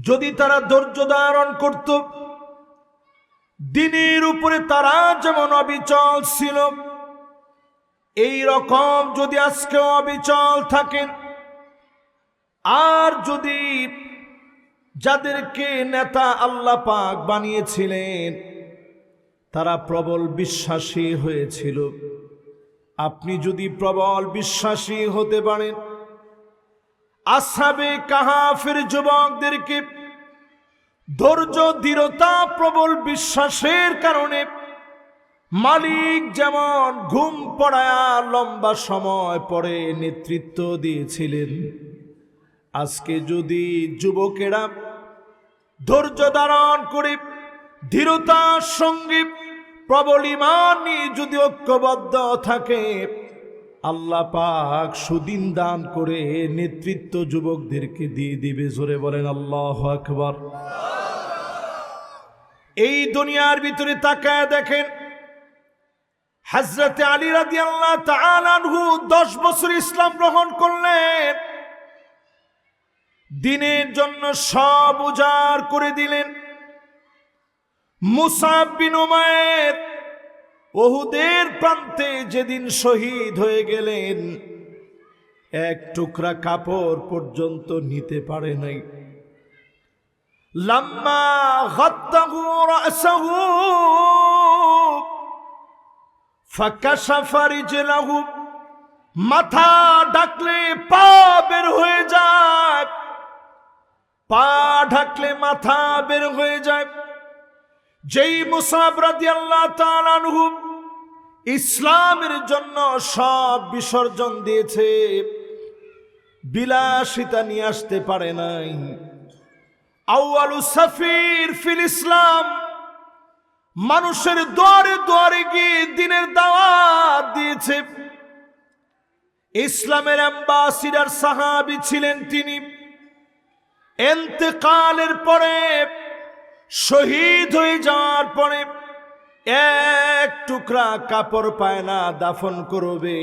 যদি তারা ধৈর্য ধারণ করত, দ্বীনের উপরে তারা যেমন অবিচল ছিল, এই রকম যদি আজকে অবিচল থাকেন, আর যদি যাদেরকে নেতা আল্লাহ পাক বানিয়েছিলেন তারা প্রবল বিশ্বাসী হয়েছিল, আপনি যদি প্রবল বিশ্বাসী হতে পারেন, আসহাবে কাহাফের যুবকদেরকে ধৈর্য দৃঢ়তা প্রবল বিশ্বাসের কারণে মালিক যেমন ঘুম পড়ায়া লম্বা সময় পরে নেতৃত্ব দিয়েছিলেন, আজকে যদি যুবকেরা ধৈর্য ধারণ করে দৃঢ়তার সঙ্গে প্রবল ঈমান নিয়ে যদি ঐক্যবদ্ধ থাকে, আল্লাহ পাক সুদিন দান করে নেতৃত্ব যুবকদেরকে দিয়ে দিবে। জোরে বলেন আল্লাহু আকবার। এই দুনিয়ার ভিতরে তাকায় দেখেন, হযরত আলী রাদিয়াল্লাহু তাআলা আনহু 10 বছর ইসলাম গ্রহণ করলেন, দ্বীনের জন্য সব উজাড় করে দিলেন। মুসআব বিন উমাইর উহুদের প্রান্তে যেদিন শহীদ হয়ে গেলেন, এক টুকরা কাপড় পর্যন্ত নিতে পারে নাই। লাম্মা গাত্তাহু রাসাহু ফাকাশাফা রিজলাহু, মাথা ঢাকলে পা বের হয়ে যায়, পা ঢাকলে মাথা বের হয়ে যায়। যেই মুসআব রাদিয়াল্লাহু তাআলা আনহু ইসলামের জন্য সব বিসর্জন দিয়েছে, বিলাসিতা নিয়ে আসতে পারে নাই। আউয়ালু সাফির ফিল ইসলাম, মানুষের দুয়ারে দুয়ারে গিয়ে দ্বীনের দাওয়াত দিয়েছে। ইসলামের অ্যাম্বাসিডার সাহাবী ছিলেন তিনি। ইন্তেকালের পরে, শহীদ হয়ে যাওয়ার পরে এক টুকরা কাপড় পায় না দাফন করবে।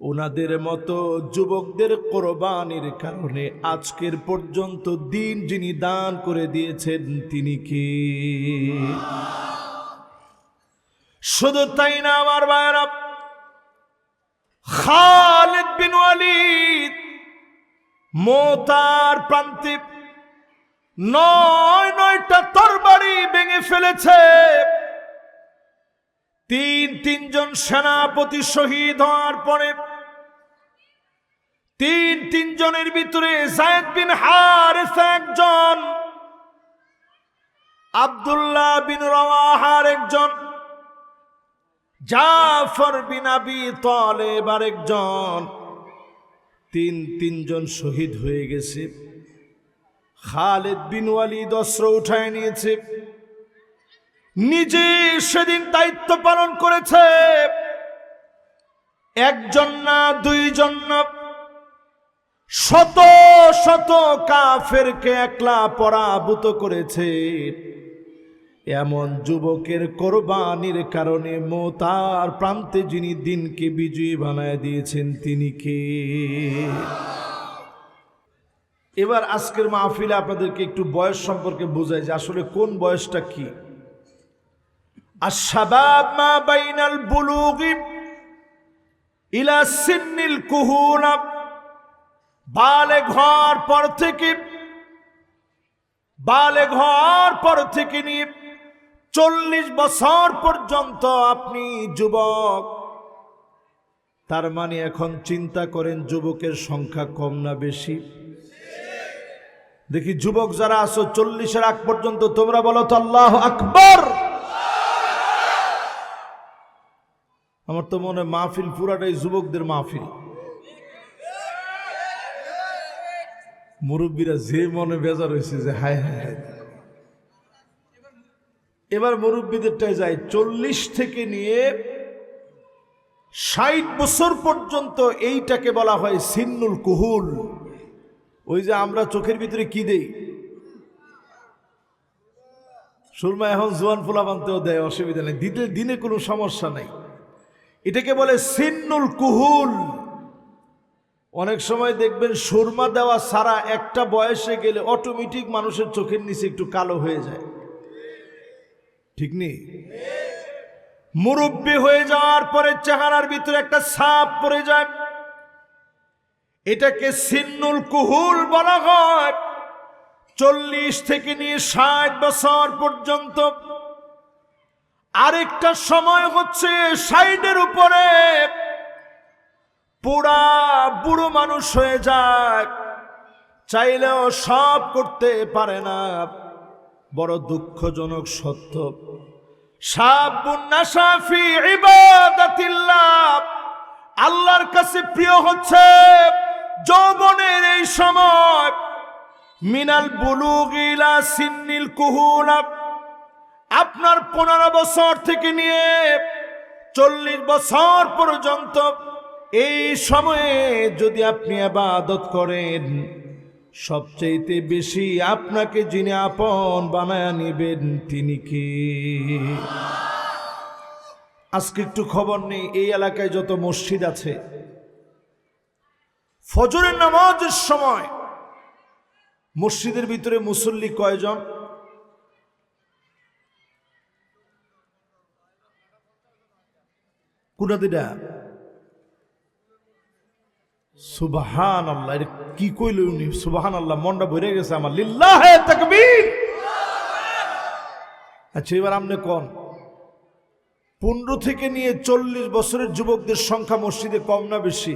ওনাদের মতো যুবকদের কোরবানির কারণে আজকের পর্যন্ত দ্বীন যিনি দান করে দিয়েছেন তিনি কে? শুধু তাই না আমার ভাইরা, খালিদ বিন ওয়ালিদ মুতার প্রান্তে 9টা তরবারি ভেঙে ফেলেছে। তিনজন সেনাপতি শহীদ হওয়ার পরে তিনজনের ভিতরে যায়েদ বিন হারিসা একজন, আব্দুল্লাহ বিন রাওয়াহার একজন, জাফর বিন আবি তালেব আরেকজন, তিনজন শহীদ হয়ে গেছে। খালিদ বিন ওয়ালিদ অস্ত্র উঠায় নিয়েছে, নিজে সেদিন দায়িত্ব পালন করেছে। একজন না, দুইজন না, শত শত কাফেরকে একলা পরাভূত করেছে। এমন যুবকের কোরবানির কারণে মুতার প্রান্তে যিনি দ্বীনকে বিজয়ী বানায় দিয়েছেন তিনি কে? এবার আজকের মাহফিলে আপনাদেরকে একটু বয়স সম্পর্কে বোঝাই যে আসলে কোন বয়সটা কি। আশ-শাবাব মা বাইনাল বুলুগি ইলা সিন্নিল কুহুলা, বালেগ হওয়ার পর থেকে নিয়ে 40 বছর পর্যন্ত আপনি যুবক। তার মানে এখন চিন্তা করেন যুবকের সংখ্যা কম না বেশি? দেখি যুবক যারা আছো 40-এর আগ পর্যন্ত তোমরা বলো তো আল্লাহু আকবার। আমার তো মনে হয় মাহফিল পুরাটাই যুবকদের মাহফিল। মুরব্বীরা যে মনে বেজার হয়েছে যে হায় হায়। এবার মুরব্বীদেরটাই যায় 40 থেকে নিয়ে 60 বছর পর্যন্ত। এইটাকে বলা হয় সিন্নুল কুহুল। ওই যে আমরা চোখের ভিতরে কি দেই, সুরমা এখন জোয়ান ফুলা বানতেও দেয়, অসুবিধা নেই, দিতে দিনে কোনো সমস্যা নাই। এটাকে বলে সিন্নুল কুহুল। অনেক সময় দেখবেন সুরমা দেওয়া সারা একটা বয়সে গেলে অটোমেটিক মানুষের চোখের নিচে একটু কালো হয়ে যায়, ঠিক নেই? মুরব্বি হয়ে যাওয়ার পরে চেহারার ভিতরে একটা ছাপ পড়ে যায়, এটাকে সিন্নুল কুহুল বলা হয়। 40 থেকে নিয়ে 60 বছর পর্যন্ত। আরেকটা সময় হচ্ছে 60-এর উপরে পুরা বুড়ো মানুষ হয়ে যায়, চাইলেও সব করতে পারে না। বড় দুঃখজনক সত্য। শাবুন নাশা ফি ইবাদাতিল্লাহ, আল্লাহর কাছে প্রিয় হচ্ছে যৌবনের এই সময়। মিনাল বুলুগি ইলা সিন্নিল কুহুল, আপনার 15 বছর থেকে নিয়ে 40 বছর পর্যন্ত এই সময়ে যদি আপনি ইবাদত করেন, সবচেয়ে বেশি আপনাকে যিনি আপন বানায় নেবেন তিনি কে? আজকে একটু খবর নেই, এই এলাকায় যত মসজিদ আছে, ফজরের নামাজের সময় মসজিদের ভিতরে মুসল্লি কয়জন? কুনাদিটা সুবহানাল্লাহ, এটা কি কইল উনি? সুবহানাল্লাহ, মনটা ভরে গেছে আমার। লিল্লাহে তাকবীর। আচ্ছা, এবার আপনি কোন 15 থেকে নিয়ে 40 বছরের যুবকদের সংখ্যা মসজিদে কম না বেশি?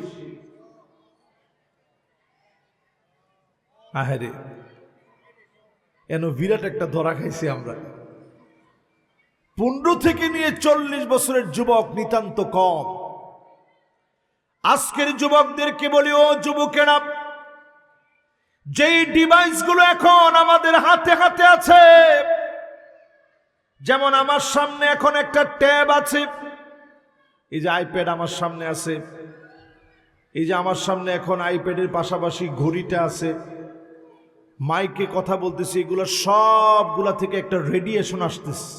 আহারে, এন বিরাট একটা ধরা খাইছি আমরা। 15 থেকে নিয়ে 40 বছরের যুবক নিতান্ত কম। আজকের যুবকদেরকে বলি, ও যুবকেরা, যেই ডিভাইসগুলো এখন আমাদের হাতে হাতে আছে, যেমন আমার সামনে এখন একটা ট্যাব আছে, এই যে আইপ্যাড আমার সামনে আছে, এই যে আমার সামনে এখন আইপ্যাডের পাশাপাশি ঘড়িটা আছে, মাইকে কথা বলতেছি, এগুলো সবগুলা থেকে একটা রেডিয়েশন আসতেছে।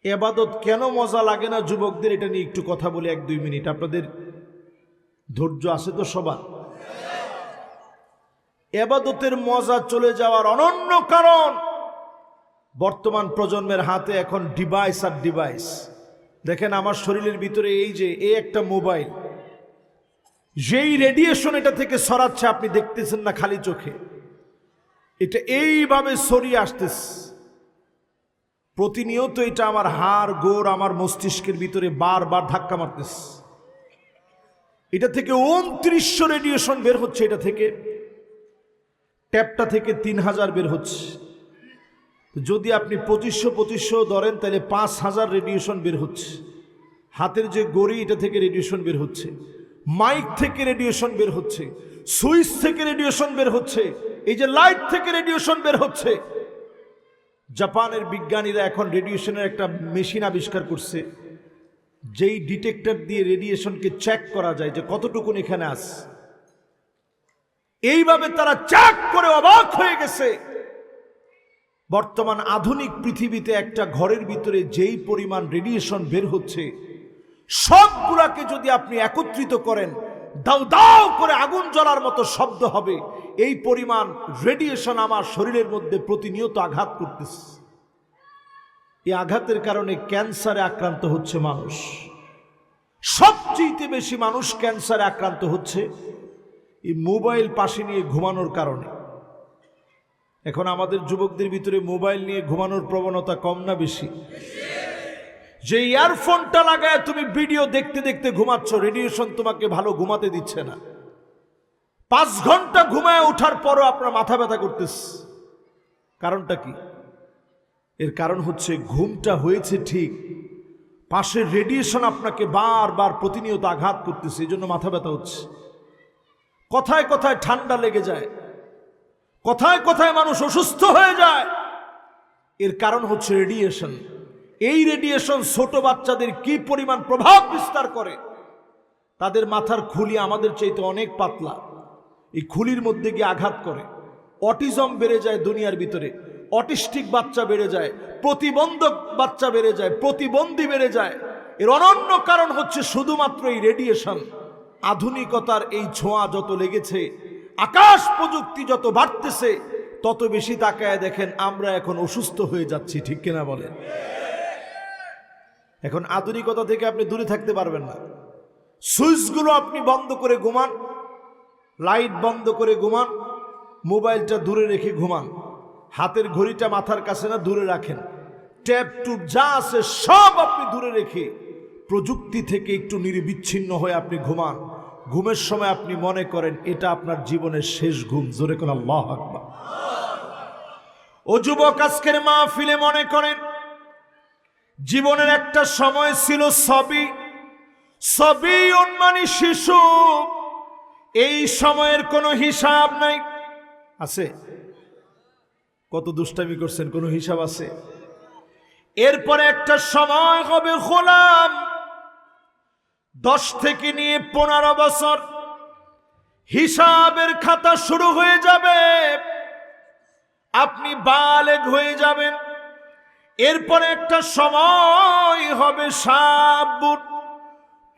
ইবাদত কেন মজা লাগে না যুবকদের, এটা নিয়ে একটু কথা বলি 1-2 মিনিট। আপনাদের ধৈর্য আছে তো সবার? ইবাদতের মজা চলে যাওয়ার অনন্য কারণ, বর্তমান প্রজন্মের হাতে এখন ডিভাইস আর ডিভাইস। দেখেন আমার শরীরের ভিতরে এই যে একটা মোবাইল, যেই রেডিয়েশন এটা থেকে ছড়াচ্ছে আপনি দেখতেছেন না খালি চোখে, এটা এইভাবে ছড়িয়ে আসতেছে প্রতিনিয়ত। এটা আমার হাড় গোড়, আমার মস্তিষ্কের ভিতরে বারবার ধাক্কা মারতেছে। এটা থেকে 2900 রেডিয়েশন বের হচ্ছে। এটা থেকে ট্যাপটা থেকে 3000 বের হচ্ছে। যদি আপনি 2500 ধরেন তাহলে 5000 রেডিয়েশন বের হচ্ছে। হাতের যে গড়ি, এটা থেকে রেডিয়েশন বের হচ্ছে। মাইক থেকে রেডিয়েশন বের হচ্ছে, সুইচ থেকে রেডিয়েশন বের হচ্ছে, এই যে লাইট থেকে রেডিয়েশন বের হচ্ছে। জাপানের বিজ্ঞানীরা এখন রেডিয়েশনের একটা মেশিন আবিষ্কার করছে, যেই ডিটেক্টর দিয়ে রেডিয়েশনকে চেক করা যায় যে কতটুকুন এখানে আছে। এইভাবে তারা চেক করে অবাক হয়ে গেছে। বর্তমান আধুনিক পৃথিবীতে একটা ঘরের ভিতরে যেই পরিমাণ রেডিয়েশন বের হচ্ছে, সবগুলাকে যদি আপনি একত্রিত করেন, দাউ দাউ করে আগুন জ্বলার মতো শব্দ হবে। এই পরিমাণ রেডিয়েশন আমার শরীরের মধ্যে প্রতিনিয়ত আঘাত করতেছে। এই আঘাতের কারণে ক্যান্সারে আক্রান্ত হচ্ছে মানুষ। সবচেয়ে বেশি মানুষ ক্যান্সারে আক্রান্ত হচ্ছে এই মোবাইল পাশে নিয়ে ঘুমানোর কারণে। এখন আমাদের যুবকদের ভিতরে মোবাইল নিয়ে ঘুমানোর প্রবণতা কম না বেশি? যে ইয়ারফোনটা লাগায় তুমি ভিডিও দেখতে দেখতে ঘুমাচ্ছ, রেডিয়েশন তোমাকে ভালো ঘুমাতে দিচ্ছে না। 5 ঘন্টা ঘুমায় ওঠার পরও আপনার মাথা ব্যথা করতেছে। কারণটা কি? এর কারণ হচ্ছে ঘুমটা হয়েছে ঠিক, পাশের রেডিয়েশন আপনাকে বারবার প্রতিনিয়ত আঘাত করতেছে, এই জন্য মাথা ব্যথা হচ্ছে। কথায় কথায় ঠান্ডা লেগে যায়, কথায় কথায় মানুষ অসুস্থ হয়ে যায়। এর কারণ হচ্ছে রেডিয়েশন। এই রেডিয়েশন ছোট বাচ্চাদের কি পরিমাণ প্রভাব বিস্তার করে। তাদের মাথার খুলি আমাদের চাইতে অনেক পাতলা, এই খুলির মধ্যে গিয়ে আঘাত করে। অটিজম বেড়ে যায় দুনিয়ার ভিতরে, অটিস্টিক বাচ্চা বেড়ে যায়, প্রতিবন্ধক বাচ্চা বেড়ে যায়, প্রতিবন্ধী বেড়ে যায়। এর অনন্য কারণ হচ্ছে শুধুমাত্র এই রেডিয়েশন। আধুনিকতার এই ছোঁয়া যত লেগেছে, আকাশ প্রযুক্তি যত বাড়তেছে, তত বেশি তাকায় দেখেন আমরা এখন অসুস্থ হয়ে যাচ্ছি, ঠিক কিনা বলেন? এখন আধুনিকতা থেকে আপনি দূরে থাকতে পারবেন না। সুইচগুলো আপনি বন্ধ করে ঘুমান, লাইট বন্ধ করে ঘুমান, মোবাইলটা দূরে রেখে ঘুমান, হাতের ঘড়িটা মাথার কাছে না দূরে রাখেন, ট্যাপ টুপ যা আছে সব আপনি দূরে রেখে প্রযুক্তি থেকে একটু নিরবিচ্ছিন্ন হয়ে আপনি ঘুমান। ঘুমের সময় আপনি মনে করেন এটা আপনার জীবনের শেষ ঘুম। জোরে কোন আল্লাহু আকবার। ও যুবক, আজকের মাহফিলে মনে করেন জীবনের একটা সময় ছিল সবই উন্মানী শিশু, এই সময়ের কোনো হিসাব নাই। আছে? কত দুষ্টামি করছেন, কোনো হিসাব আছে? এরপরে একটা সময় হবে গোলাম, 10 থেকে নিয়ে 15 বছর হিসাবের খাতা শুরু হয়ে যাবে, আপনি বালেগ হয়ে যাবেন। এরপরে একটা সময় হবে শাবুন,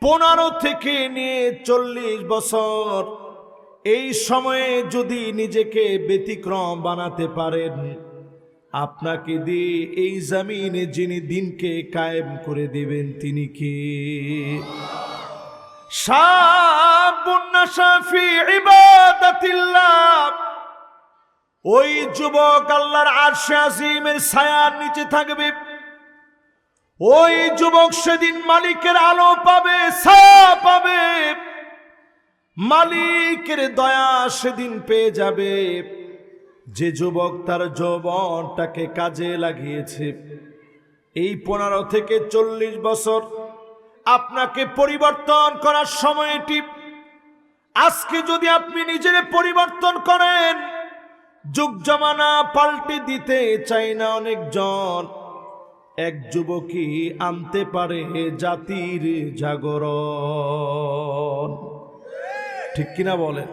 15 থেকে নিয়ে 40 বছর। এই সময়ে যদি নিজেকে ব্যতিক্রম বানাতে পারেন, আপনাকে দিয়ে এই জমিনে যিনি দিনকে কায়েম করে দিবেন তিনি কি? শাবুন নাশা ফি ইবাদাতিল্লাহ, ওই যুবক আল্লাহর আরশে আজিমের ছায়ার নিচে থাকবে। ওই যুবক সেদিন মালিকের আলো পাবে, ছায়া পাবে, মালিকের দয়া সেদিন পেয়ে যাবে। যে যুবক তার যৌবনটাকে কাজে লাগিয়েছে, এই 15 থেকে 40 বছর আপনাকে পরিবর্তন করার সময়টি। আজকে যদি আপনি নিজের পরিবর্তন করেন, যুগ জমানা পাল্টে দিতে চাই না অনেকজন, এক যুবকই আনতে পারে জাতির জাগরণ, ঠিক কিনা বলেন?